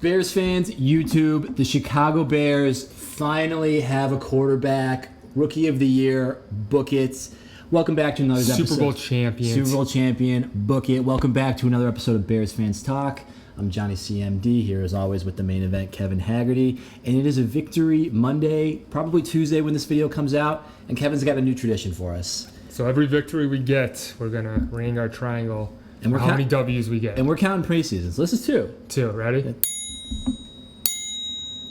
Bears fans, YouTube, the Chicago Bears finally have a quarterback. Rookie of the year, book it. Welcome back to another episode. Super Bowl champion. Super Bowl champion, book it. Welcome back to another episode of Bears Fans Talk. I'm Johnny CMD here as always with the main event, Kevin Haggerty. And it is a victory Monday, probably Tuesday when this video comes out. And Kevin's got a new tradition for us. So every victory we get, we're going to ring our triangle. And we're how many W's we get. And we're counting preseasons. So this is two. Two, ready?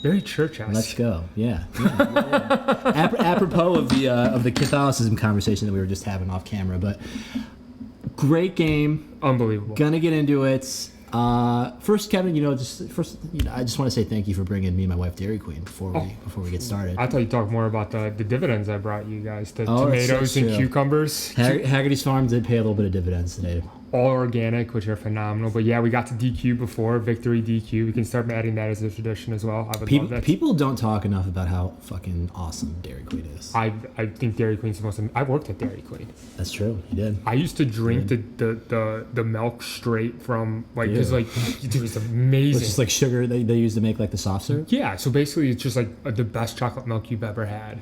Very church house. Let's go. Yeah. Apropos of the Catholicism conversation that we were just having off camera, but great game. Unbelievable. Gonna get into it. First, Kevin, I just want to say thank you for bringing me and my wife Dairy Queen before we get started. I thought you talked more about the dividends I brought you guys. The tomatoes and cucumbers. Haggerty's Farm did pay a little bit of dividends today. All organic, which are phenomenal. But yeah, we got to DQ before, victory DQ. We can start adding that as a tradition as well. I would love that. People don't talk enough about how fucking awesome Dairy Queen is. I think Dairy Queen's the most. I worked at Dairy Queen. That's true. You did. I used to drink the milk straight from because dude, it's amazing. It's just like sugar they use to make like the soft serve. Yeah. So basically, it's just like the best chocolate milk you've ever had.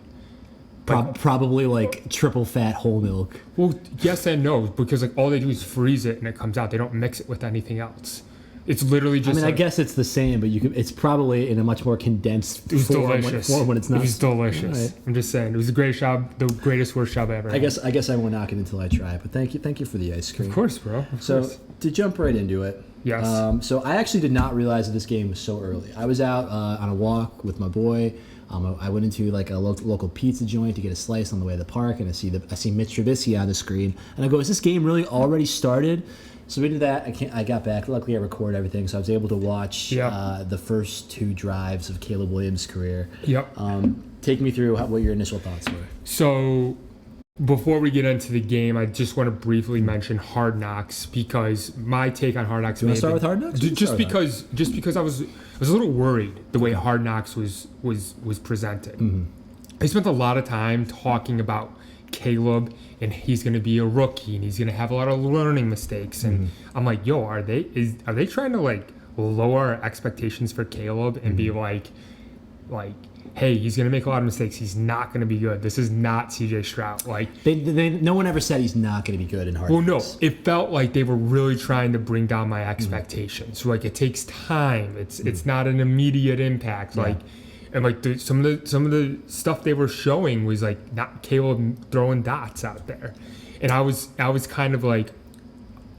Probably like triple fat whole milk. Well, yes and no, because like all they do is freeze it and it comes out. They don't mix it with anything else. It's literally just. I guess it's the same, but it's probably in a much more condensed form when it's not. It was delicious. Right. I'm just saying, it was a great job, the greatest worst job I ever had. I guess I won't knock it until I try it. But thank you for the ice cream. Of course, bro. To jump right into it. Yes. So I actually did not realize that this game was so early. I was out on a walk with my boy. I went into like a local pizza joint to get a slice on the way to the park, and I see Mitch Trubisky on the screen, and I go, "Is this game really already started?" So we did that. I got back. Luckily, I recorded everything, so I was able to watch the first two drives of Caleb Williams' career. Yep. Take me through what your initial thoughts were. So, before we get into the game, I just want to briefly mention Hard Knocks because my take on Hard Knocks. Do you want to start with Hard Knocks? Just because I was a little worried the way Hard Knocks was presented. Mm-hmm. I spent a lot of time talking about Caleb and he's going to be a rookie and he's going to have a lot of learning mistakes, and I'm like, yo, are they trying to like lower our expectations for Caleb and be like, hey, he's going to make a lot of mistakes. He's not going to be good. This is not C.J. Stroud. Like no one ever said he's not going to be good in Hard Knocks. Well, no, it felt like they were really trying to bring down my expectations. So like it takes time. It's not an immediate impact. Yeah. Some of the stuff they were showing was like not Caleb throwing dots out there, and I was kind of like,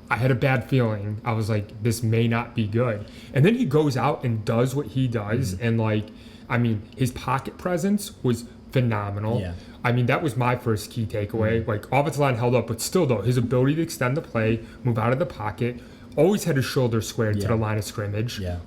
I had a bad feeling. I was like, this may not be good. And then he goes out and does what he does, and his pocket presence was phenomenal. Yeah. That was my first key takeaway. Like, offensive line held up, but still, though, his ability to extend the play, move out of the pocket, always had his shoulder squared to the line of scrimmage. Yeah.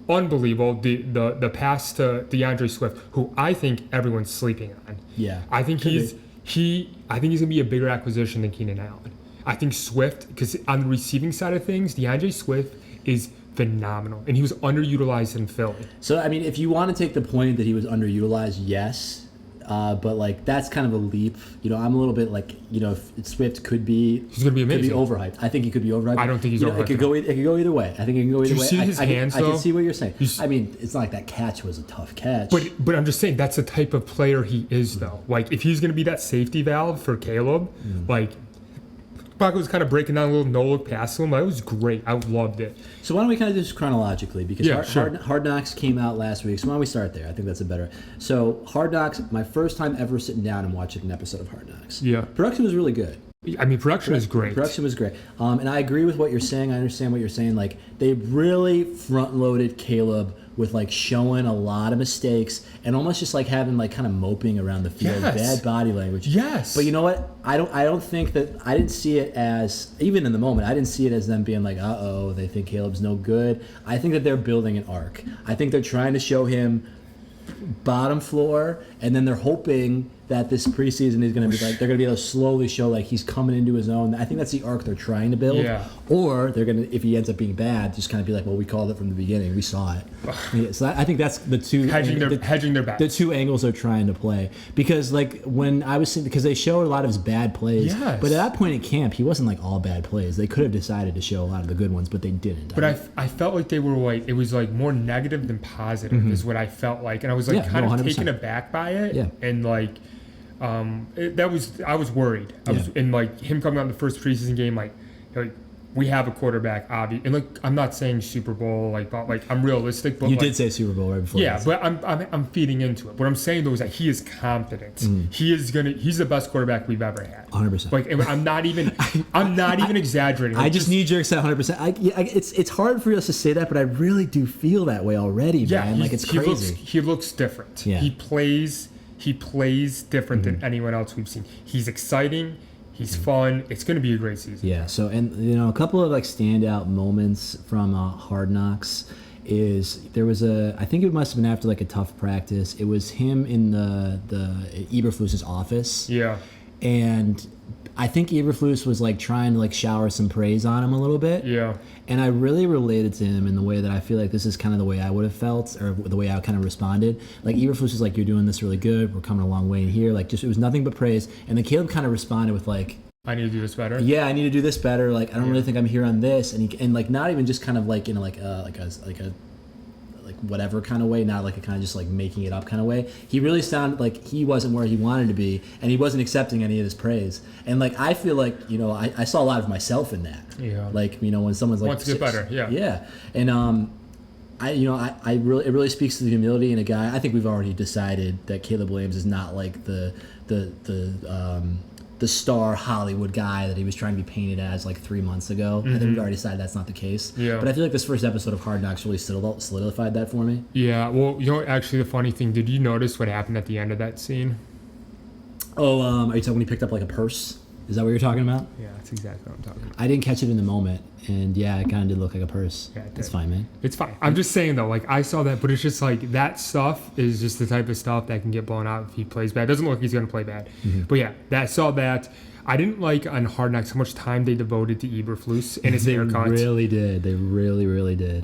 Unbelievable. The pass to DeAndre Swift, who I think everyone's sleeping on. Yeah. I think he's gonna be a bigger acquisition than Keenan Allen. I think Swift, because on the receiving side of things, DeAndre Swift is phenomenal, and he was underutilized in Philly. So if you want to take the point that he was underutilized, yes, but that's kind of a leap. I'm a little bit if Swift could be, he's going to be amazing. Could be overhyped. I think he could be overhyped. I don't think he's overhyped. It could go either way. I think it can go either way. Do you see his hands though? I can see what you're saying. It's not like that catch was a tough catch. But I'm just saying that's the type of player he is though. Like if he's going to be that safety valve for Caleb, Paco was kind of breaking down a little no-look pass to him. That was great. I loved it. So why don't we kind of do this chronologically? Because Hard Knocks came out last week. So why don't we start there? I think that's a better. So Hard Knocks, my first time ever sitting down and watching an episode of Hard Knocks. Yeah. Production was really good. Production is great. Production was great. And I agree with what you're saying. I understand what you're saying. Like, they really front-loaded Caleb with, showing a lot of mistakes and almost just, having, kind of moping around the field. Yes. Bad body language. Yes. But you know what? I don't think that... I didn't see it as... Even in the moment, I didn't see it as them being like, uh-oh, they think Caleb's no good. I think that they're building an arc. I think they're trying to show him bottom floor, and then they're hoping that this preseason is going to be like they're going to be able to slowly show like he's coming into his own. I think that's the arc they're trying to build. Yeah. Or they're going to, if he ends up being bad, just kind of be like, well, we called it from the beginning. We saw it. Yeah, so I think that's the two hedging their bets. The two angles they're trying to play, because like when I was seeing, because they showed a lot of his bad plays, Yes. but at that point in camp he wasn't like all bad plays. They could have decided to show a lot of the good ones, but they didn't. But I felt like they were like, it was like more negative than positive is what I felt like, and I was like kind of 100%. taken aback by it. Yeah. And like I was worried. I was, and like him coming out in the first preseason game, like we have a quarterback, and like I'm not saying Super Bowl, but like I'm realistic. But you like, did say Super Bowl right before. Yeah, but I'm feeding into it. What I'm saying though is that he is competent. He's the best quarterback we've ever had. 100%. Like, and I'm not even exaggerating. I just need your 100%. It's hard for us to say that, but I really do feel that way already, man. Like it's crazy. He looks different. Yeah. He plays different than anyone else we've seen. He's exciting. He's fun. It's going to be a great season. Yeah. So, and a couple of like standout moments from Hard Knocks is there was I think it must have been after like a tough practice. It was him in the Eberflus's office. Yeah. And I think Eberflus was like trying to like shower some praise on him a little bit. Yeah. And I really related to him in the way that I feel like this is kind of the way I would have felt, or the way I kind of responded. Like Eberflus was like, "You're doing this really good. We're coming a long way in here." Like, just it was nothing but praise. And then Caleb kind of responded with like, "I need to do this better." Yeah, I need to do this better. Like, I don't really think I'm here on this. And like not even just kind of like in like a whatever kind of way, not like a kind of just like making it up kind of way. He really sounded like he wasn't where he wanted to be, and he wasn't accepting any of his praise. And like I feel like I saw a lot of myself in that. Yeah. Like when someone's like wants to get better. Yeah. Yeah. And it really speaks to the humility in a guy. I think we've already decided that Caleb Williams is not like the star Hollywood guy that he was trying to be painted as like 3 months ago. I think we've already decided that's not the case. Yeah. But I feel like this first episode of Hard Knocks really solidified that for me. Yeah. Well, actually, the funny thing, did you notice what happened at the end of that scene? Oh, are you talking when he picked up like a purse? Is that what you're talking about? Yeah, that's exactly what I'm talking about. I didn't catch it in the moment, and yeah, it kind of did look like a purse. Yeah, it did. That's fine, man. It's fine. I'm just saying though, like I saw that, but it's just like that stuff is just the type of stuff that can get blown out if he plays bad. It doesn't look like he's going to play bad. But yeah, saw that. I didn't like on Hard Knocks how much time they devoted to Eberflus and his haircut. They really did. They really, really did.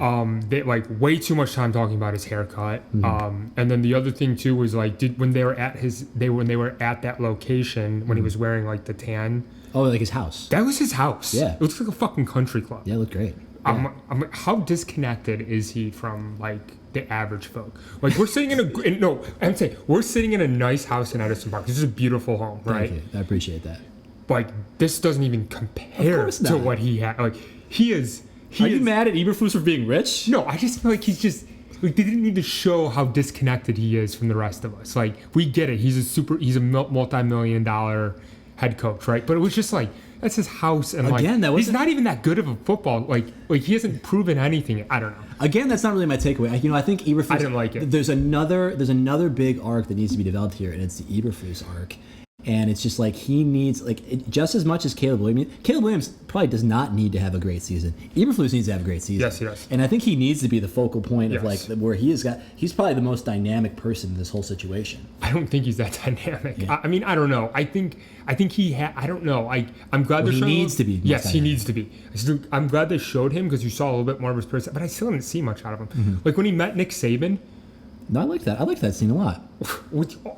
They like way too much time talking about his haircut. And then the other thing too was like, when they were at that location when he was wearing like the tan. Oh, like his house. That was his house. Yeah. It looks like a fucking country club. Yeah, it looked great. Yeah. I'm like, how disconnected is he from like the average folk? Like we're sitting we're sitting in a nice house in Edison Park. This is a beautiful home, right? Thank you. I appreciate that. Like this doesn't even compare to what he had. Like he is. Are you mad at Eberflus for being rich? No, I just feel like he's just. Like, they didn't need to show how disconnected he is from the rest of us. Like we get it. He's a multi-million-dollar head coach, right? But it was just like that's his house, and again, like he's not even that good of a football. Like he hasn't proven anything. I don't know. Again, that's not really my takeaway. I think Eberflus. I didn't like it. There's another big arc that needs to be developed here, and it's the Eberflus arc. And it's just like he needs just as much as Caleb Williams. Caleb Williams probably does not need to have a great season. Eberflus needs to have a great season. Yes, he does. And I think he needs to be the focal point of like where he's probably the most dynamic person in this whole situation. I don't think he's that dynamic. Yeah. I mean, I don't know. I think he I don't know. I'm glad they're showing he needs to be. Yes, he needs to be. I'm glad they showed him because you saw a little bit more of his person. But I still didn't see much out of him. Like when he met Nick Saban. No, I like that. I like that scene a lot.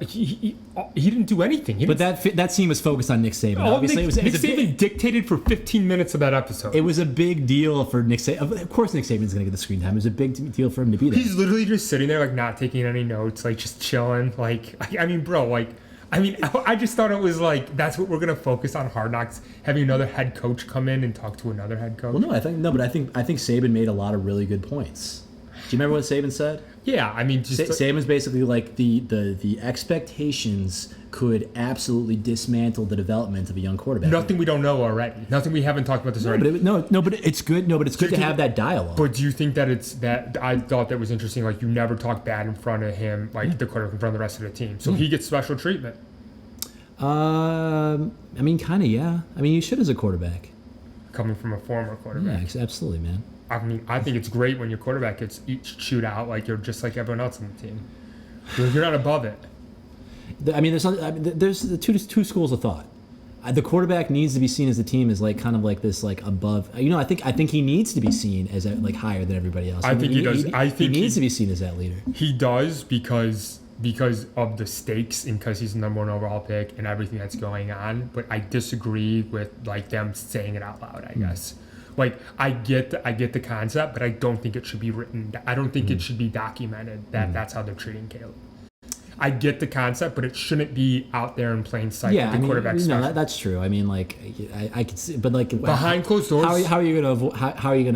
He didn't do anything. But that scene was focused on Nick Saban. Obviously, Nick Saban dictated for 15 minutes of that episode. It was a big deal for Nick Saban. Of course, Nick Saban's going to get the screen time. It was a big deal for him to be there. He's literally just sitting there, like not taking any notes, like just chilling. Like, I mean, bro, like, I just thought it was like that's what we're going to focus on Hard Knocks, having another head coach come in and talk to another head coach. Well, no, I think Saban made a lot of really good points. Do you remember what Saban said? Yeah, I mean, just Saban's basically like the expectations could absolutely dismantle the development of a young quarterback. Nothing we don't know already. Nothing we haven't talked about this already. But it's good. No, but it's good to have that dialogue. But do you think that I thought that was interesting? Like you never talk bad in front of him, like the quarterback in front of the rest of the team, so he gets special treatment. I mean, kind of, yeah. I mean, you should as a quarterback. Coming from a former quarterback. Yeah, absolutely, man. I mean, I think it's great when your quarterback gets chewed out like you're just like everyone else on the team. You're not above it. I mean, there's the two schools of thought. The quarterback needs to be seen as a team as like kind of like this like above. I think he needs to be seen as like higher than everybody else. I think he does. He needs to be seen as that leader. He does because of the stakes and because he's the number 1 overall pick and everything that's going on. But I disagree with like them saying it out loud. I guess. Like I get the concept, but I don't think it should be written. I don't think it should be documented that that's how they're treating Caleb. I get the concept, but it shouldn't be out there in plain sight. Yeah, with the quarterback that's true. I mean, like I could see, but like behind closed doors. How are you gonna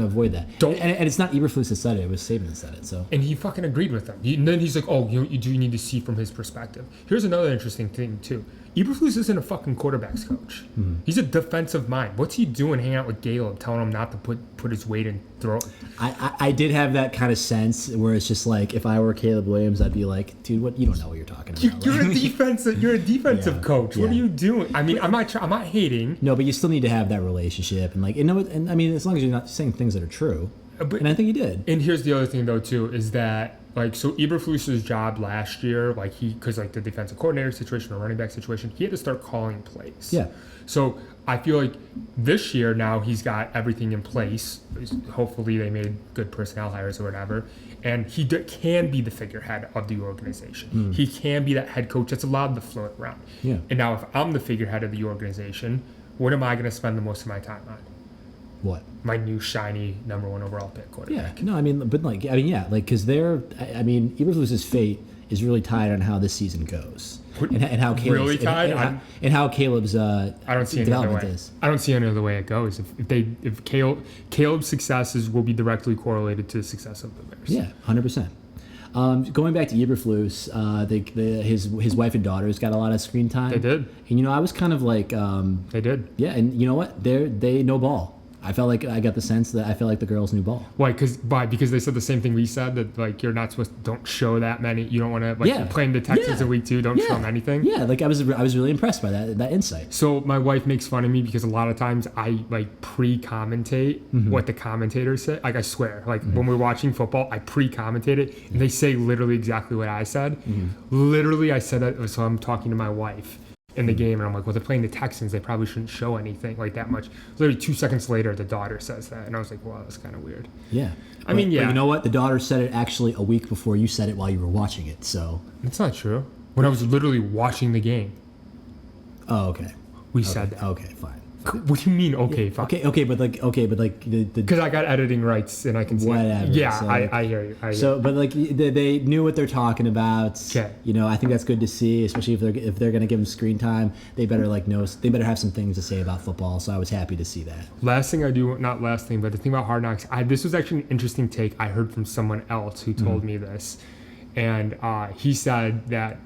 avoid that? And it's not Eberflus that said it; it was Saban that said it. So and he fucking agreed with them. And then he's like, "Oh, you do need to see from his perspective." Here's another interesting thing too. Eberflus isn't a fucking quarterbacks coach. He's a defensive mind. What's he doing hanging out with Caleb, telling him not to put his weight in throw? I did have that kind of sense where it's just like if I were Caleb Williams, I'd be like, dude, what you don't know what you're talking about. You're a defensive coach. What are you doing? I mean, I'm not hating. No, but you still need to have that relationship and and I mean, as long as you're not saying things that are true. And I think he did. And here's the other thing though too is that like so Eberflus's job last year, like because like the defensive coordinator situation or running back situation, he had to start calling plays. Yeah. So I feel like this year now he's got everything in place. Hopefully they made good personnel hires or whatever. And he can be the figurehead of the organization. He can be that head coach that's allowed to float around. Yeah. And now if I'm the figurehead of the organization, what am I going to spend the most of my time on? What? My new shiny number 1 overall pick quarterback. Yeah. No, I mean, because Eberflus's fate is really tied on how this season goes. And how Caleb's, really tied? And how Caleb's I don't see any other way. is. I don't see any other way it goes. If Caleb's successes will be directly correlated to the success of the Bears. Yeah, 100%. Going back to Eberflus, his wife and daughters got a lot of screen time. They did. And I was kind of like, they did. Yeah, and you know what? They know ball. I felt like I got the sense that I felt like the girls knew ball. Why? Because they said the same thing we said, that like you're not supposed to, don't show that many. You don't want to you're playing the Texans in week 2. Don't show them anything. Yeah, like I was really impressed by that insight. So my wife makes fun of me because a lot of times I like pre-commentate what the commentators say. Like I swear, like when we're watching football, I pre-commentate it, and they say literally exactly what I said. Literally, I said that. So I'm talking to my wife in the game, and I'm like, well, they're playing the Texans. They probably shouldn't show anything like that much. Literally 2 seconds later, the daughter says that, and I was like, wow, that's kind of weird. Yeah. But you know what? The daughter said it actually a week before you said it while you were watching it, so. That's not true. When I was literally watching the game. Oh, okay. We said that. Okay, fine. What do you mean? Okay, fine. Okay, but because I got editing rights and I can see. Whatever. Yeah, so, I hear you. But like they knew what they're talking about. Okay. I think that's good to see, especially if they're gonna give them screen time. They better they better have some things to say about football. So I was happy to see that. Last thing I do, not last thing, but the thing about Hard Knocks, this was actually an interesting take I heard from someone else who told me this, and he said that.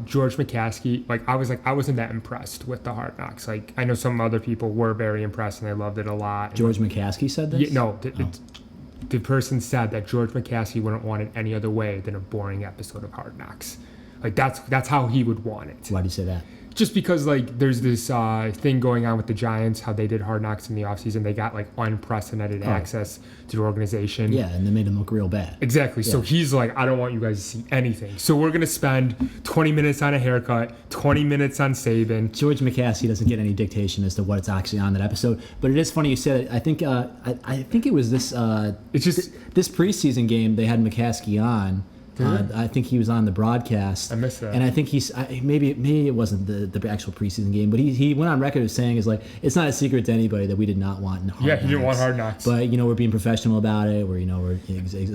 George McCaskey, I wasn't that impressed with the Hard Knocks. Like, I know some other people were very impressed and they loved it a lot. George McCaskey said this? Yeah, no, the person said that George McCaskey wouldn't want it any other way than a boring episode of Hard Knocks. Like, that's how he would want it. Why do you say that? Just because, like, there's this thing going on with the Giants, how they did Hard Knocks in the offseason. They got, like, unprecedented access to the organization. Yeah, and they made him look real bad. Exactly. Yeah. So he's like, I don't want you guys to see anything. So we're going to spend 20 minutes on a haircut, 20 minutes on Saban. George McCaskey doesn't get any dictation as to what's actually on that episode. But it is funny you said it. I think it was this it's just this preseason game they had McCaskey on. I think he was on the broadcast. I missed that. And I think maybe it wasn't the actual preseason game, but he went on record as saying it's not a secret to anybody that we did not want Hard Knocks. Yeah, he didn't want Hard Knocks. But we're being professional about it.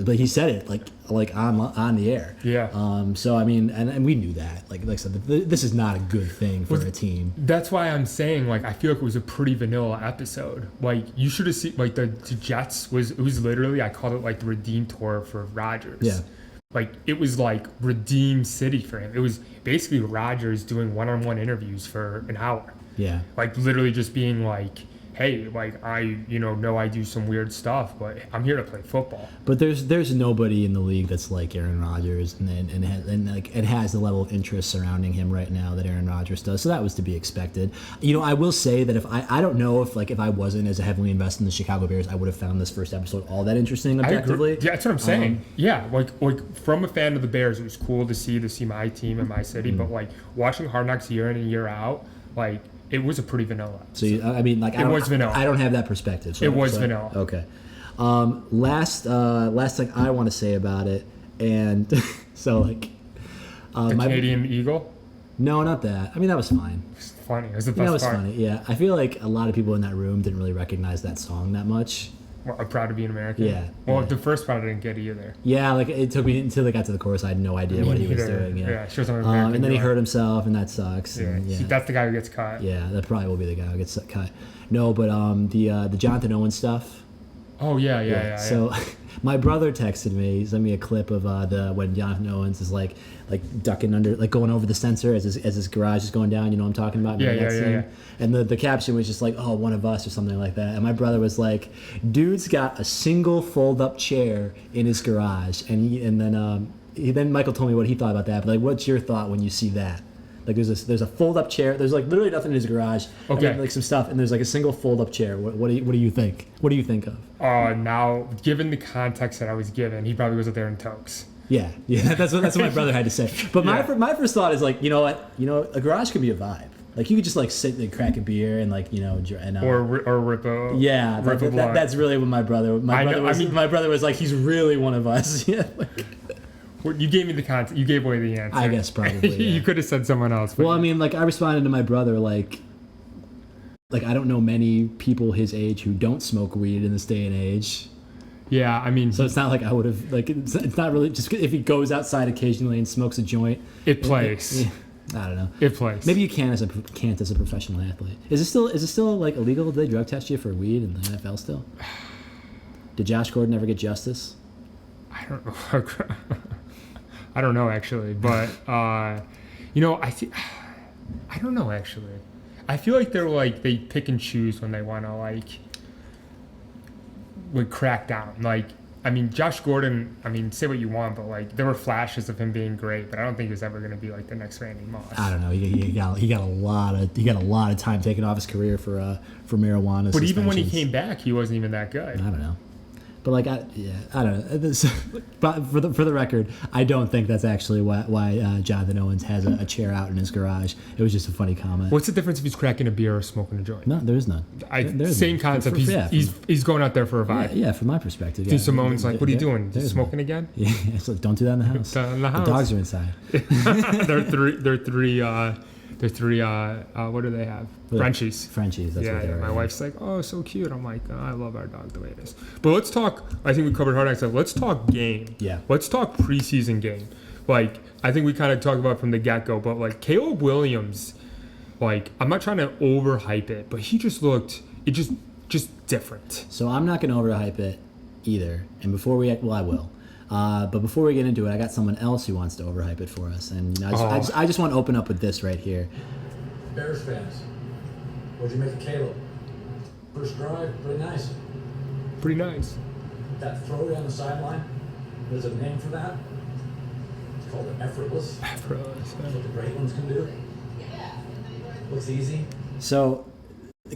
But he said it like on the air. Yeah. So I mean, and we knew that. Like I said, this is not a good thing for a team. That's why I'm saying I feel like it was a pretty vanilla episode. Like you should have seen the Jets it was literally, I called it the redeem tour for Rodgers. Yeah. It was like Redeem City for him. It was basically Rodgers doing one-on-one interviews for an hour. Yeah. Literally just being hey, like I know I do some weird stuff, but I'm here to play football. But there's nobody in the league that's like Aaron Rodgers, and like it has the level of interest surrounding him right now that Aaron Rodgers does. So that was to be expected. I will say that if I don't know if I wasn't as heavily invested in the Chicago Bears, I would have found this first episode all that interesting objectively. Yeah, that's what I'm saying. Yeah, like from a fan of the Bears, it was cool to see my team in my city. But like watching Hard Knocks year in and year out, like. It was a pretty vanilla. So it was vanilla. I don't have that perspective. So, it was vanilla. Okay. Last thing I want to say about it, and so like the Canadian Eagle. No, not that. I mean, that was fine. It was funny. It was the best part. That was funny. Yeah, I feel like a lot of people in that room didn't really recognize that song that much. Well, I'm proud to be an American. Yeah. Well, the first part I didn't get either. Yeah, like it took me until they got to the chorus. I had no idea what he was doing. Yeah. Sure. And then he hurt himself, and that sucks. Yeah. And, That's the guy who gets cut. Yeah, that probably will be the guy who gets cut. No, but the Jonathan Owen stuff. Oh yeah. So, my brother texted me. He sent me a clip of when Jonathan Owens is like ducking under, like going over the sensor as his garage is going down. You know what I'm talking about? Yeah. And the caption was just like, "Oh, one of us" or something like that. And my brother was like, "Dude's got a single fold-up chair in his garage." And then Michael told me what he thought about that. But like, what's your thought when you see that? Like there's a fold-up chair. There's like literally nothing in his garage. Okay. And then, like some stuff, and there's like a single fold-up chair. What do you think? What do you think of? Now, given the context that I was given, he probably goes up there in tokes. Yeah. That's what my brother had to say. But my first thought is like, you know what? A garage could be a vibe. Like you could just like sit and crack a beer and like or rip a rip a blunt. That's really what my brother was like. He's really one of us. Yeah. You gave me the context. You gave away the answer. I guess probably. Yeah. You could have said someone else. Well, I mean, like I responded to my brother like I don't know many people his age who don't smoke weed in this day and age. Yeah, I mean, so it's not like I would have like it's not really just if he goes outside occasionally and smokes a joint. It plays. I don't know. It plays. Maybe you can't as a professional athlete. Is it still like illegal? Do they drug test you for weed in the NFL still? Did Josh Gordon ever get justice? I don't know. I don't know actually, but I don't know actually. I feel like they pick and choose when they want to would crack down. Like, I mean, Josh Gordon. I mean, say what you want, but like there were flashes of him being great, but I don't think he was ever going to be like the next Randy Moss. I don't know. He got a lot of time taken off his career for marijuana. But even when he came back, he wasn't even that good. I don't know. But like, I don't know. But for the record, I don't think that's actually why Jonathan Owens has a chair out in his garage. It was just a funny comment. What's the difference if he's cracking a bear or smoking a joint? No, there is none. Same concept. He's going out there for a vibe. Yeah, from my perspective. Yeah. Simone's like, what are you doing? Smoking again? Yeah, it's like, don't do that in the house. In the house. The dogs are inside. They're three. What do they have? Frenchies. Frenchies. That's what they are. My wife's like, oh, so cute. I'm like, I love our dog the way it is. But let's talk. I think we covered Hard Knocks. Let's talk game. Yeah. Let's talk preseason game. Like, I think we kind of talked about from the get go. But like Caleb Williams, like I'm not trying to overhype it, but he just looked just different. So I'm not going to overhype it either. And I will. But before we get into it, I got someone else who wants to overhype it for us, and I just want to open up with this right here. Bears fans, what'd you make of Caleb? First drive, pretty nice. Pretty nice. That throw down the sideline, there's a name for that. It's called effortless. Effortless. That's what the great ones can do. Looks easy. So,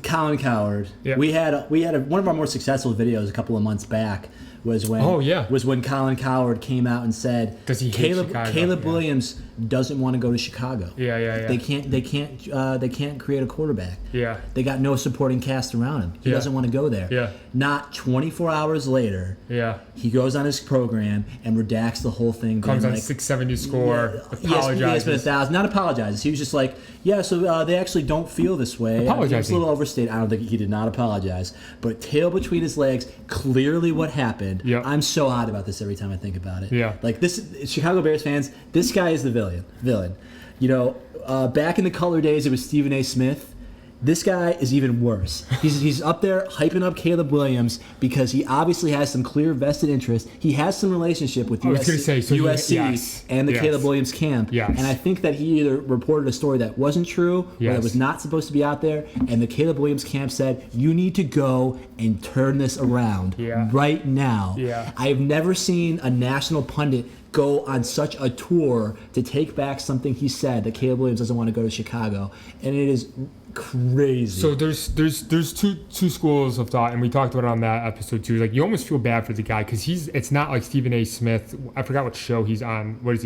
Colin Cowherd. Yeah. We had one of our more successful videos a couple of months back was when Colin Cowherd came out and said Caleb Williams doesn't want to go to Chicago. Yeah. They can't create a quarterback. Yeah. They got no supporting cast around him. He doesn't want to go there. Yeah. Not 24 hours later. Yeah. He goes on his program and redacts the whole thing. Comes on 670 score. Apologizes. ESPN 1000. Not apologizes. He was just like, so they actually don't feel this way. Apologizing. It's a little overstated. I don't think he did not apologize. But tail between his legs, clearly what happened. Yep. I'm so hot about this every time I think about it. Yeah. Like this, Chicago Bears fans, this guy is the villain. You know, back in the color days, it was Stephen A. Smith. This guy is even worse. He's up there hyping up Caleb Williams because he obviously has some clear vested interest. He has some relationship with USC and the Caleb Williams camp. Yes. And I think that he either reported a story that wasn't true or that was not supposed to be out there. And the Caleb Williams camp said, you need to go and turn this around right now. Yeah. I have never seen a national pundit go on such a tour to take back something he said that Caleb Williams doesn't want to go to Chicago. And it is crazy. So there's two schools of thought, and we talked about it on that episode too. Like, you almost feel bad for the guy because it's not like Stephen A. Smith. I forgot what show he's on. What is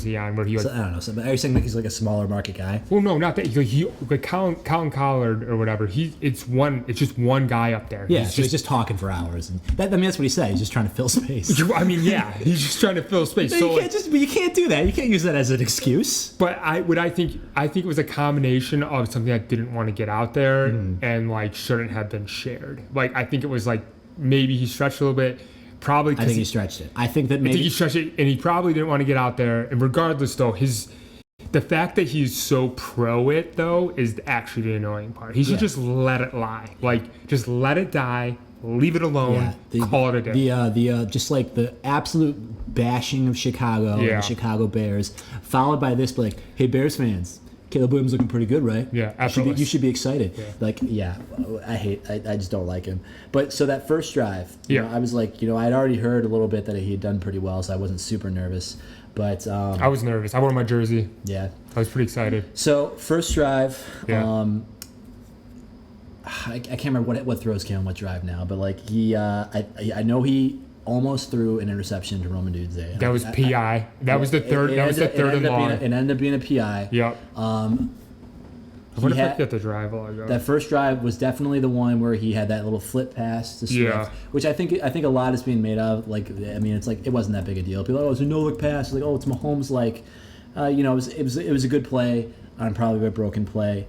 he on? Where he like, I don't know. So, are you saying like he's like a smaller market guy? well, no, not that. He like Colin Cowherd or whatever. It's just one guy up there. Yeah, he's just talking for hours, and that's what he said. He's just trying to fill space. I mean, yeah, he's just trying to fill space. But you can't do that. You can't use that as an excuse. But I think it was a combination of something that didn't want to get out there and like shouldn't have been shared. Like, I think it was like maybe he stretched a little bit. Probably. I think he stretched it. I think he stretched it, and he probably didn't want to get out there. And regardless, though, the fact that he's so pro it though is actually the annoying part. He should just let it lie. Like, just let it die. Leave it alone. Call it a day. The just like the absolute bashing of Chicago and the Chicago Bears, followed by this like, hey Bears fans, Caleb Williams looking pretty good, right? Yeah, you should be excited. Yeah. Like, I just don't like him. But so that first drive, I was like, I'd already heard a little bit that he had done pretty well, so I wasn't super nervous. But I was nervous. I wore my jersey. Yeah, I was pretty excited. So first drive, I can't remember what throws came on what drive now, but like I know he almost threw an interception to Roman Dudze. That was PI. That was the third. That was the third and long. It ended up being a PI. Yep. I wonder if I get the drive log. That first drive was definitely the one where he had that little flip pass to Swift, which I think a lot is being made of. Like, I mean, it's like it wasn't that big a deal. People are like, oh, it's a no-look pass. Like, oh, it's Mahomes. Like, it was a good play on probably a broken play.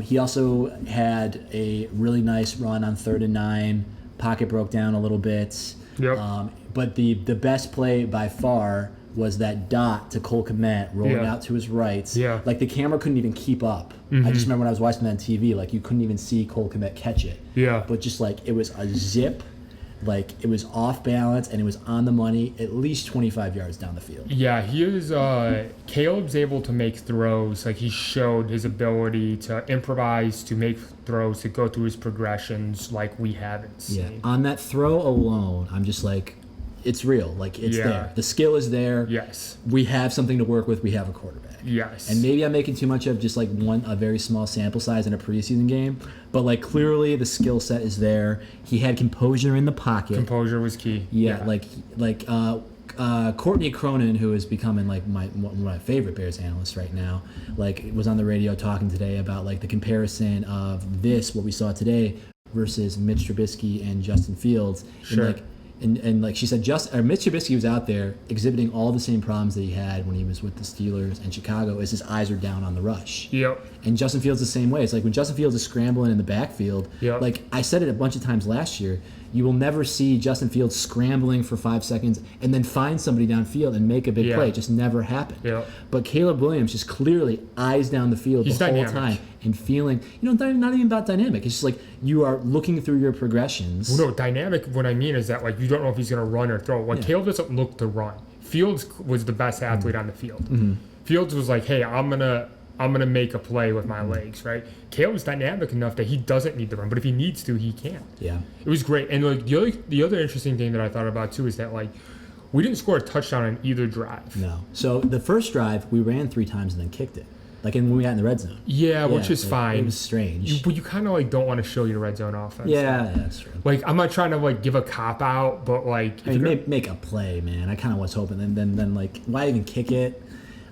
He also had a really nice run on 3rd and 9. Pocket broke down a little bit. Yep. But the best play by far was that dot to Cole Kmet rolling out to his right. Yeah. Like, the camera couldn't even keep up. I just remember when I was watching that on TV, like, you couldn't even see Cole Kmet catch it. Yeah. But just like, it was a zip. Like, it was off balance and it was on the money at least 25 yards down the field. Yeah, he is. Caleb's able to make throws. Like, he showed his ability to improvise, to make throws, to go through his progressions like we haven't seen. Yeah. On that throw alone, I'm just like, it's real. Like, it's there. The skill is there. Yes. We have something to work with. We have a quarterback. Yes. And maybe I'm making too much of just like a very small sample size in a preseason game, but like clearly the skill set is there. He had composure in the pocket. Composure was key. Yeah. Like Courtney Cronin, who is becoming like one of my favorite Bears analysts right now, like was on the radio talking today about like the comparison of what we saw today versus Mitch Trubisky and Justin Fields. Sure. And like she said, Mitch Trubisky was out there exhibiting all the same problems that he had when he was with the Steelers and Chicago, as his eyes are down on the rush. Yep. And Justin Fields the same way. It's like when Justin Fields is scrambling in the backfield, like I said it a bunch of times last year, you will never see Justin Fields scrambling for 5 seconds and then find somebody downfield and make a big play. It just never happened. Yep. But Caleb Williams just clearly eyes down the field the whole time and feeling, not even about dynamic. It's just like you are looking through your progressions. Well, no, dynamic, what I mean is that like you don't know if he's going to run or throw. Like, Caleb doesn't look to run. Fields was the best athlete on the field. Mm-hmm. Fields was like, hey, I'm gonna make a play with my legs, right? Caleb's dynamic enough that he doesn't need to run, but if he needs to, he can. Yeah. It was great. And like the other interesting thing that I thought about too is that like we didn't score a touchdown on either drive. No. So the first drive we ran 3 times and then kicked it. Like when we got in the red zone. Yeah, which is fine. It was strange. But you kind of like don't want to show your red zone offense. Yeah, that's true. Like, I'm not trying to like give a cop out, but like I mean, make a play, man. I kind of was hoping, and then like why even kick it?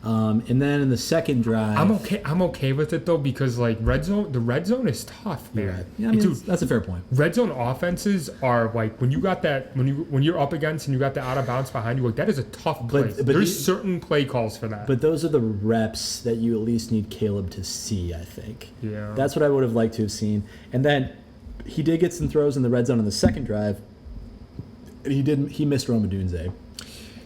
And then in the second drive, I'm okay with it though, because like the red zone is tough, man. Yeah, I mean, that's a fair point. Red zone offenses are like when you're up against and you got the out of bounds behind you, like that is a tough play. But there's certain play calls for that. But those are the reps that you at least need Caleb to see, I think. Yeah. That's what I would have liked to have seen. And then he did get some throws in the red zone on the second drive. And he missed Rome Odunze.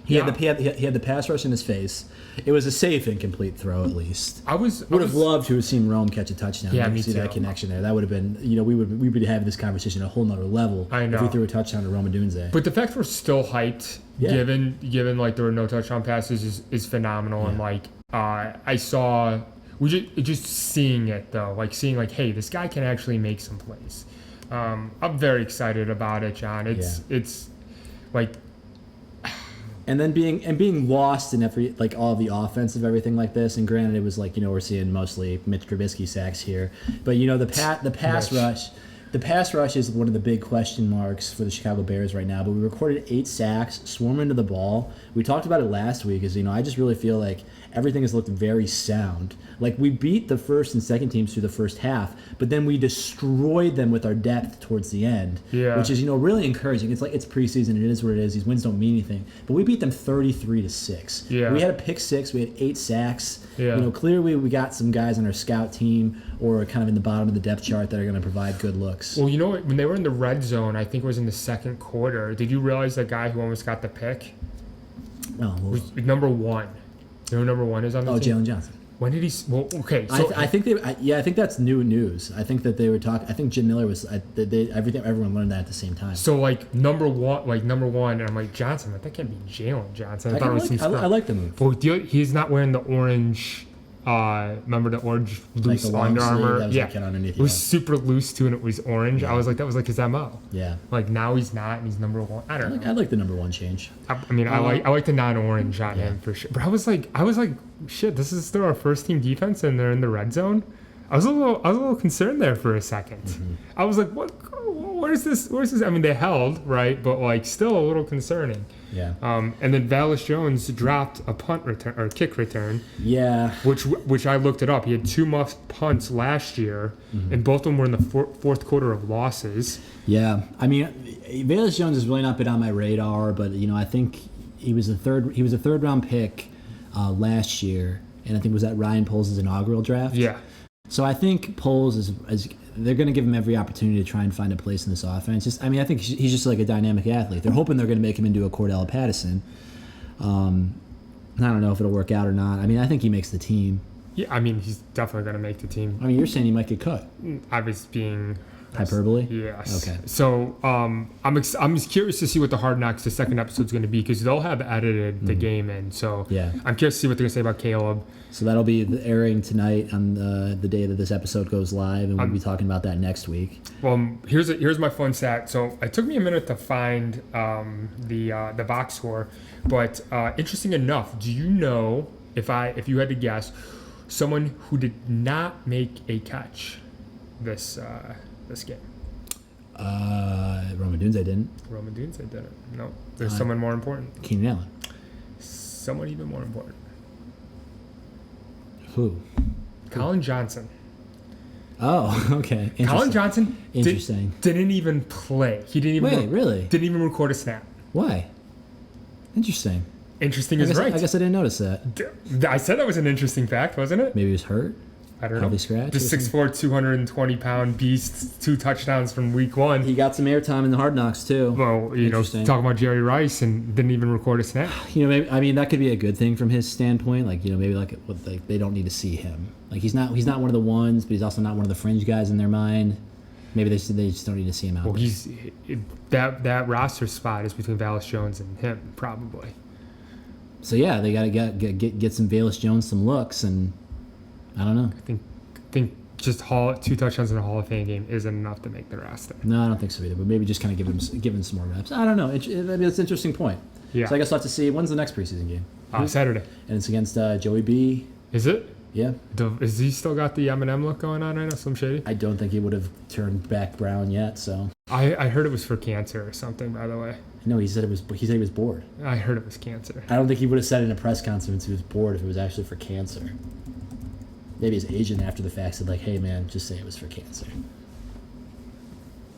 He had the pass rush in his face. It was a safe, incomplete throw, at least. Would have loved to have seen Rome catch a touchdown. Yeah, to me see too. that connection there. That would have been, we would have this conversation at a whole nother level. I know. If we threw a touchdown to Rome Odunze. But the fact we're still hyped, given like there were no touchdown passes, is phenomenal. Yeah. And like I saw, just seeing it though, like seeing like, hey, this guy can actually make some plays. I'm very excited about it, John. It's like. And then being lost in every, like, all the offensive everything like this, and granted it was like, we're seeing mostly Mitch Trubisky sacks here, but the pass rush is one of the big question marks for the Chicago Bears right now. But we recorded 8 sacks, swarming into the ball. We talked about it last week. I just really feel like everything has looked very sound. Like, we beat the first and second teams through the first half, but then we destroyed them with our depth towards the end, which is really encouraging. It's like, it's preseason, it is what it is. These wins don't mean anything, but we beat them 33-6. Yeah. We had a pick 6, we had 8 sacks. Yeah. Clearly we got some guys on our scout team or kind of in the bottom of the depth chart that are going to provide good looks. Well, when they were in the red zone, I think it was in the second quarter. Did you realize the guy who almost got the pick was number 1? You know who number 1 is on the team? Jalen Johnson. When did he? Well, okay. So I think I think that's new news. I think that they were talking. I think Jim Miller was. Everyone learned that at the same time. So number one, and I'm like, Johnson. That can't be Jalen Johnson. I like the move. Well, he's not wearing the orange. Remember the orange loose the long Under Armour? sleeve that was underneath. It was super loose too, and it was orange. I was like, that was like his MO. Yeah. Like now he's not, and he's number 1. I don't know. I like the number 1 change. I like the non-orange on him for sure. But I was like, shit, this is still our first team defense, and they're in the red zone. I was a little concerned there for a second. Mm-hmm. I was like, what? Where's this? They held, right? But still a little concerning. Yeah. And then Vallis Jones dropped a punt return or kick return. Yeah. Which I looked it up. He had 2 muffed punts last year, and both of them were in the fourth quarter of losses. Yeah. Vallis Jones has really not been on my radar, but I think he was a third round pick last year, and I think was at Ryan Poles' inaugural draft. Yeah. So I think Poles is they're going to give him every opportunity to try and find a place in this offense. I think he's just like a dynamic athlete. They're hoping they're going to make him into a Cordell Patterson. I don't know if it'll work out or not. I think he makes the team. Yeah, he's definitely going to make the team. You're saying he might get cut. I was being... Hyperbole? Yes. Okay. So I'm curious to see what the Hard Knocks, the second episode, is going to be, because they'll have edited the game in. So yeah. I'm curious to see what they're going to say about Caleb. So that'll be airing tonight on the day that this episode goes live, and we'll be talking about that next week. Well, here's my fun stat. So it took me a minute to find the box score, but interesting enough, do you know, if you had to guess, someone who did not make a catch this game? Rome Odunze didn't. Rome Odunze didn't. No. There's someone more important. Keenan Allen. Someone even more important. Who? Colin Johnson. Oh, okay. Colin Johnson didn't even play. He didn't even really? Didn't even record a snap. Why? Interesting. Interesting is right. I guess I didn't notice that. I said that was an interesting fact, wasn't it? Maybe he was hurt. I don't Probably know. Scratch. The 6'4", 220-pound beast, 2 touchdowns from week 1. He got some airtime in the Hard Knocks too. Well, talking about Jerry Rice and didn't even record a snap. Maybe that could be a good thing from his standpoint. Maybe they don't need to see him. He's not one of the ones, but he's also not one of the fringe guys in their mind. Maybe they just don't need to see him out. Well, that roster spot is between Vallis Jones and him probably. So yeah, they got to get some Vallis Jones some looks, and I don't know. I think just 2 touchdowns in a Hall of Fame game isn't enough to make the roster. No, I don't think so either. But maybe just kind of give him some more reps. I don't know. It's an interesting point. Yeah. So I guess we'll have to see. When's the next preseason game? Saturday. And it's against Joey B. Is it? Yeah. Is he still got the Eminem look going on right now? Slim Shady? I don't think he would have turned back brown yet. So I heard it was for cancer or something. By the way. No, he said he was bored. I heard it was cancer. I don't think he would have said in a press conference he was bored if it was actually for cancer. Maybe his agent after the fact said "Hey man, just say it was for cancer."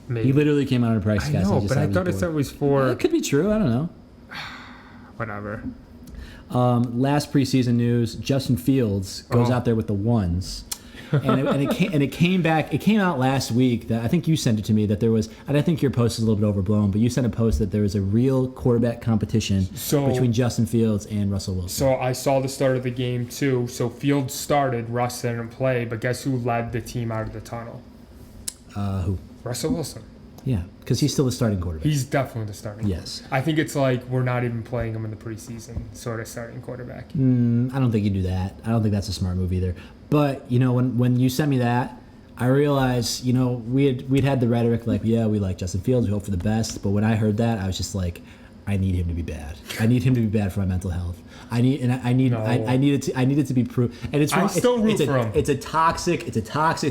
Maybe. He literally came out on a press conference. I know, but I thought it said it was for. Well, it could be true. I don't know. Whatever. Last preseason news: Justin Fields goes out there with the ones. and it came back. It came out last week that I think you sent it to me that there was, and I think your post is a little bit overblown, but you sent a post that there was a real quarterback competition between Justin Fields and Russell Wilson. So I saw the start of the game too. So Fields started, Russ didn't play, but guess who led the team out of the tunnel? Who? Russell Wilson. Yeah, because he's still the starting quarterback. He's definitely the starting. Yes. I think it's like we're not even playing him in the preseason, sort of starting quarterback. I don't think you do that. I don't think that's a smart move either. But when you sent me that, I realized we'd had the rhetoric like, yeah, we like Justin Fields, we hope for the best. But when I heard that, I was just like, I need him to be bad. I need him to be bad for my mental health. I need it to be proved. And it's wrong. I still root for him. It's a toxic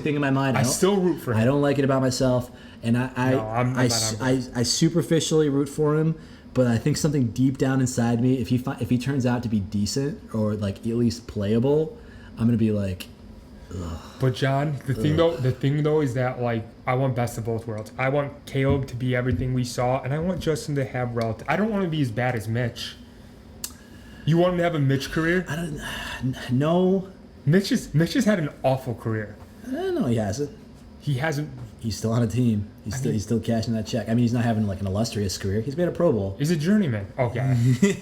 thing in my mind. I still root for him. I don't like it about myself, and I superficially root for him. But I think something deep down inside me, if he turns out to be decent or like at least playable, I'm gonna be like, ugh. But John, the thing though is that like I want best of both worlds. I want Caleb to be everything we saw, and I want Justin to have relative. I don't want to be as bad as Mitch. You want him to have a Mitch career? I don't. No. Mitch has had an awful career. No, he hasn't. He hasn't. He's still on a team. He's still cashing that check. I mean, he's not having like an illustrious career. He's made a Pro Bowl. He's a journeyman. Okay. He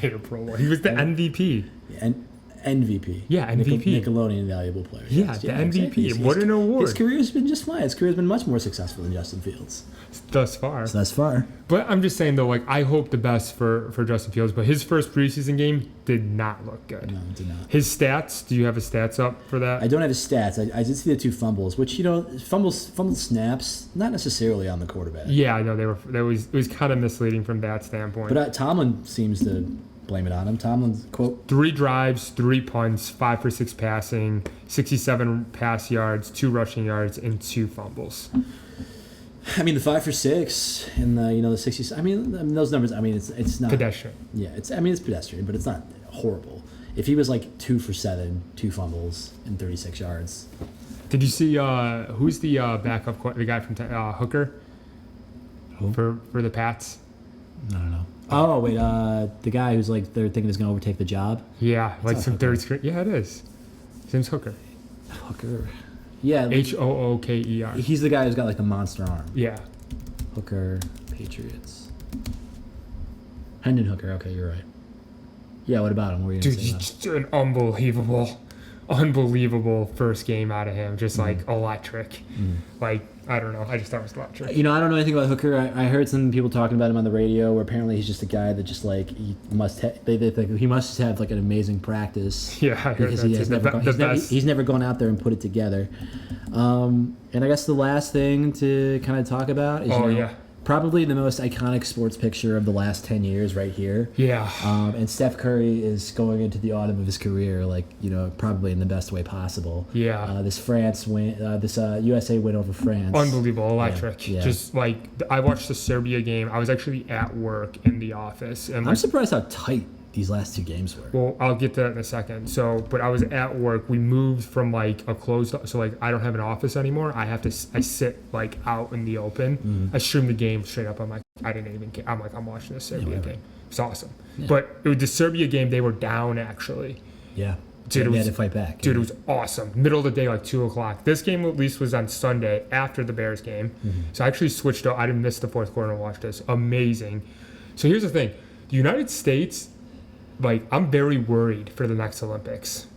made a Pro Bowl. He was the MVP. And MVP. Yeah, MVP. Nickelodeon Valuable Player. Yeah, the MVP. Exactly. What an award. His career's been just fine. His career's been much more successful than Justin Fields. Thus far. So thus far. But I'm just saying, though, like, I hope the best for Justin Fields, but his first preseason game did not look good. No, it did not. His stats, do you have his stats up for that? I don't have his stats. I did see the 2 fumbles, which, fumble snaps, not necessarily on the quarterback. Yeah, I know. It was kind of misleading from that standpoint. But Tomlin seems to blame it on him. Tomlin's quote: 3 drives, 3 punts, 5 for 6 passing, 67 pass yards, 2 rushing yards, and 2 fumbles. I mean, the 5 for 6 and the 60. I mean, those numbers. I mean, it's not pedestrian. Yeah, it's pedestrian, but it's not horrible. If he was like 2 for 7, 2 fumbles, and 36 yards. Did you see who's the backup? The guy from Hooker. Who? For the Pats. I don't know. Oh wait, the guy who's like they're thinking is going to overtake the job. Yeah, like some third screen. Yeah, it is. His name's Hooker. Hooker. Yeah. Hooker. He's the guy who's got like the monster arm. Yeah. Hooker, Patriots. Hendon Hooker. Okay, you're right. Yeah. What about him? What were you gonna say about him? An unbelievable first game out of him. Just like electric. Like, I don't know. I just thought it was electric. I don't know anything about Hooker. I heard some people talking about him on the radio where apparently he's just a guy that just like he must they think he must have like an amazing practice. Yeah, I heard because he's never gone out there and put it together. And I guess the last thing to kind of talk about is probably the most iconic sports picture of the last 10 years right here. Yeah. And Steph Curry is going into the autumn of his career, like, probably in the best way possible. Yeah. This USA win over France. Unbelievable, electric. Yeah. Just like, I watched the Serbia game. I was actually at work in the office. And I'm surprised how tight these last 2 games were. Well, I'll get to that in a second. But I was at work. We moved from like a closed, so like I don't have an office anymore. I sit like out in the open. I stream the game straight up. I'm like, I didn't even care. I'm like, I'm watching the Serbia game. It's awesome. Yeah. But it was the Serbia game. They were down actually. Yeah. Dude, they had to fight back. Dude, it was awesome. Middle of the day, like 2:00. This game at least was on Sunday after the Bears game. So I actually switched out. I didn't miss the fourth quarter and watch this. Amazing. So here's the thing: the United States. Like, I'm very worried for the next Olympics.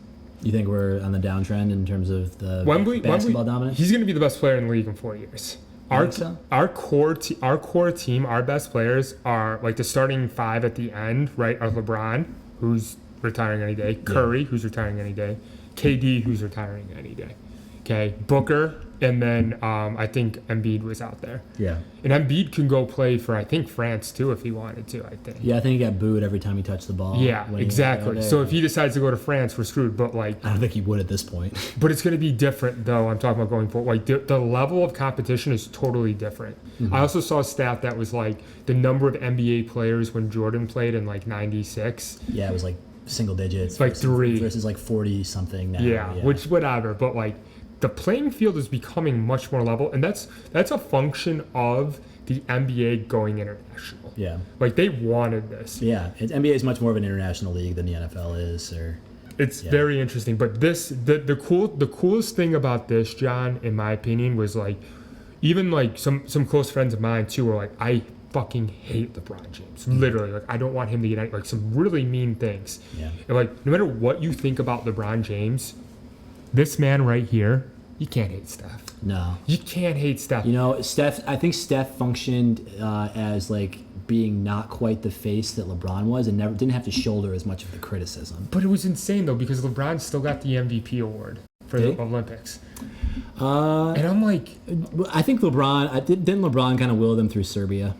You think we're on the downtrend in terms of the basketball dominance? He's going to be the best player in the league in 4 years. Our core team, our best players are like the starting 5 at the end, right? Are LeBron, who's retiring any day, Curry, who's retiring any day, KD, who's retiring any day. Okay, Booker, and then I think Embiid was out there. Yeah. And Embiid can go play for, I think, France, too, if he wanted to, I think. Yeah, I think he got booed every time he touched the ball. Yeah, exactly. So if he decides to go to France, we're screwed. But, like... I don't think he would at this point. But it's going to be different, though. I'm talking about going forward. Like, the level of competition is totally different. I also saw a stat that was, like, the number of NBA players when Jordan played in, like, 96. Yeah, it was, like, single digits. Like, 3. Versus, like, 40-something now. Yeah, which, whatever. But, like... The playing field is becoming much more level, and that's a function of the NBA going international. Yeah. Like, they wanted this. Yeah. NBA is much more of an international league than the NFL is. It's Yeah. very interesting. But the coolest thing about this, John, in my opinion, was like, even like some close friends of mine too were like, I fucking hate LeBron James. Literally, like I don't want him to get like some really mean things. Yeah. And like no matter what you think about LeBron James, this man right here, you can't hate Steph. No. You can't hate Steph. You know, I think Steph functioned as like being not quite the face that LeBron was, and didn't have to shoulder as much of the criticism. But it was insane though because LeBron still got the MVP award for the Olympics. And I'm like, I think didn't LeBron kind of will them through Serbia?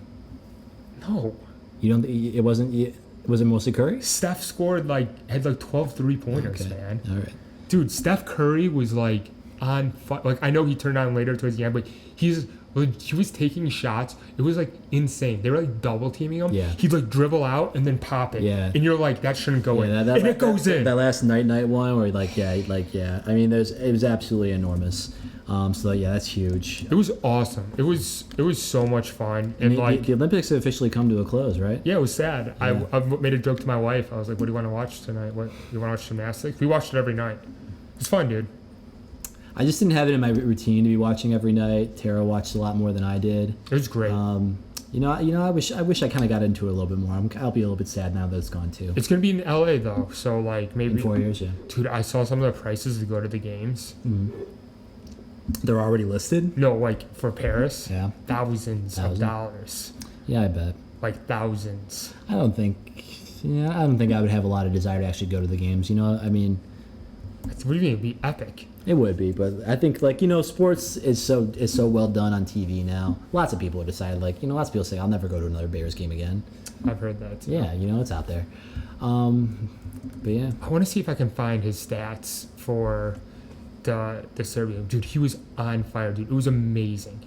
no. You don't? Was it mostly Curry? Steph had 12 3-pointers, Okay. man. All right. Dude, Steph Curry was like on like I know he turned on later towards the end, but he was taking shots. It was like insane. They were like double teaming him. Yeah. He'd like dribble out and then pop it. Yeah. And you're like, that shouldn't go in. Yeah, and it goes in. That last night one where yeah. I mean, it was absolutely enormous. So yeah, that's huge. It was awesome. It was so much fun. And The Olympics have officially come to a close, right? yeah, it was sad. Yeah. I made a joke to my wife. I was like, what do you want to watch tonight? What you want to watch gymnastics? We watched it every night. It's fun, dude. I just didn't have it in my routine to be watching every night. Tara watched a lot more than I did. It was great. I wish I kind of got into it a little bit more. I'll be a little bit sad now that it's gone too. It's gonna be in LA though, so like maybe In 4 years, yeah. Dude, I saw some of the prices to go to the games. They're already listed. No, like for Paris, Yeah. thousands of Thousand? dollars, Yeah, I bet. like thousands. I don't think I would have a lot of desire to actually go to the games. You know, I mean, What do you mean? It'd be epic. it would be, but I think sports is so well done on TV now. Lots of people have decided lots of people say I'll never go to another Bears game again. I've heard that. Too. Yeah, it's out there. But yeah, I want to see if I can find his stats for the Serbia. Dude, he was on fire, dude. It was amazing.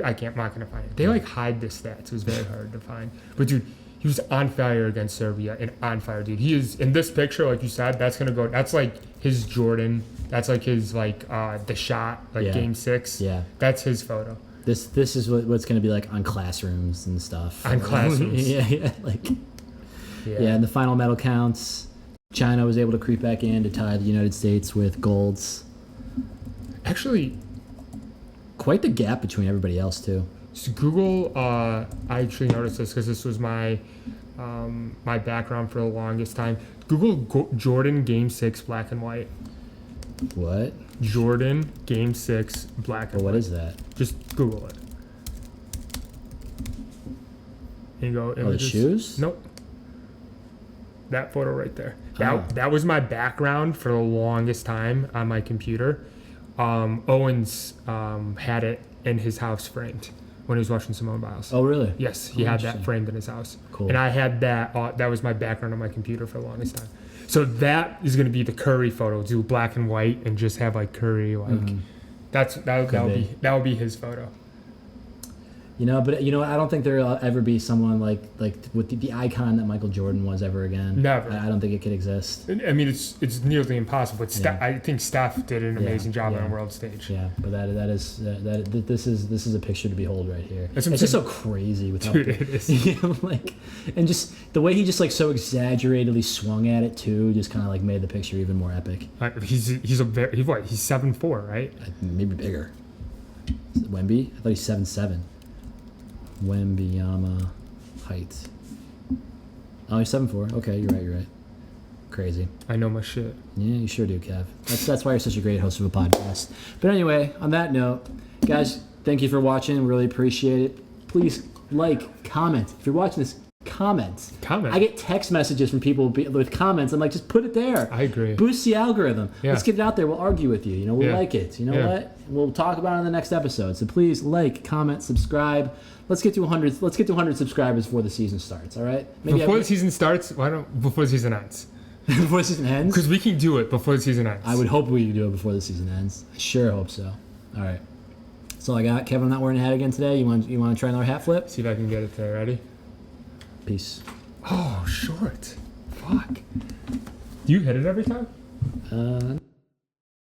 I'm not gonna find it. They hide the stats. It was very hard to find. But dude, he was on fire against Serbia and on fire, dude. He is in this picture, like you said. That's gonna go. That's like his Jordan. That's like his the shot, Yeah. Game 6. Yeah. That's his photo. this is what's going to be like on classrooms and stuff. On classrooms. yeah, yeah. And the final medal counts. China was able to creep back in to tie the United States with golds. Actually, Quite the gap between everybody else too. so Google. I actually noticed this because this was my my background for the longest time. Google Jordan Game 6 black and white. What? Jordan Game 6 black and Well, what white. is that? Just Google it. And you go The images. shoes? Nope. That photo right there. Oh. That was my background for the longest time on my computer. Owens had it in his house framed when he was watching Simone Biles. Oh, really? Yes, he Oh, had that interesting. framed in his house. Cool. And I had that. That was my background on my computer for the longest time. So that is going to be the Curry photo. Do black and white and just have like Curry that would be his photo. But I don't think there'll ever be someone like with the icon that Michael Jordan was ever again. Never. I don't think it could exist. I mean, it's nearly impossible. But Yeah. I think Steph did an amazing job on a world stage. Yeah, but this is a picture to behold right here. That's what I'm It's just so saying. crazy with how Dude, it is. and just the way he just so exaggeratedly swung at it too, just kind of made the picture even more epic. He's 7'4", right? Maybe bigger. Is it Wemby? I thought he's 7'7". Wembiyama height. Oh, he's 7'4". Okay, you're right. Crazy. I know my shit. Yeah, you sure do, Kev. That's why you're such a great host of a podcast. But anyway, on that note, guys, thank you for watching. Really appreciate it. Please comment. If you're watching this, comment. Comment. I get text messages from people with comments. I'm like, just put it there. I agree. Boost the algorithm. Yeah. Let's get it out there. We'll argue with you. We'll Yeah. like it. You know Yeah. what? We'll talk about it in the next episode. So please comment, subscribe. Let's get to 100. Let's get to 100 subscribers before the season starts. All right? Before the season starts, before the season ends? before the season ends. Because we can do it before the season ends. I would hope we can do it before the season ends. I sure hope so. All right. That's all I got. Kevin, I'm not wearing a hat again today. You want to try another hat flip? See if I can get it there. Ready? Peace. Oh, short. Fuck. Do you hit it every time?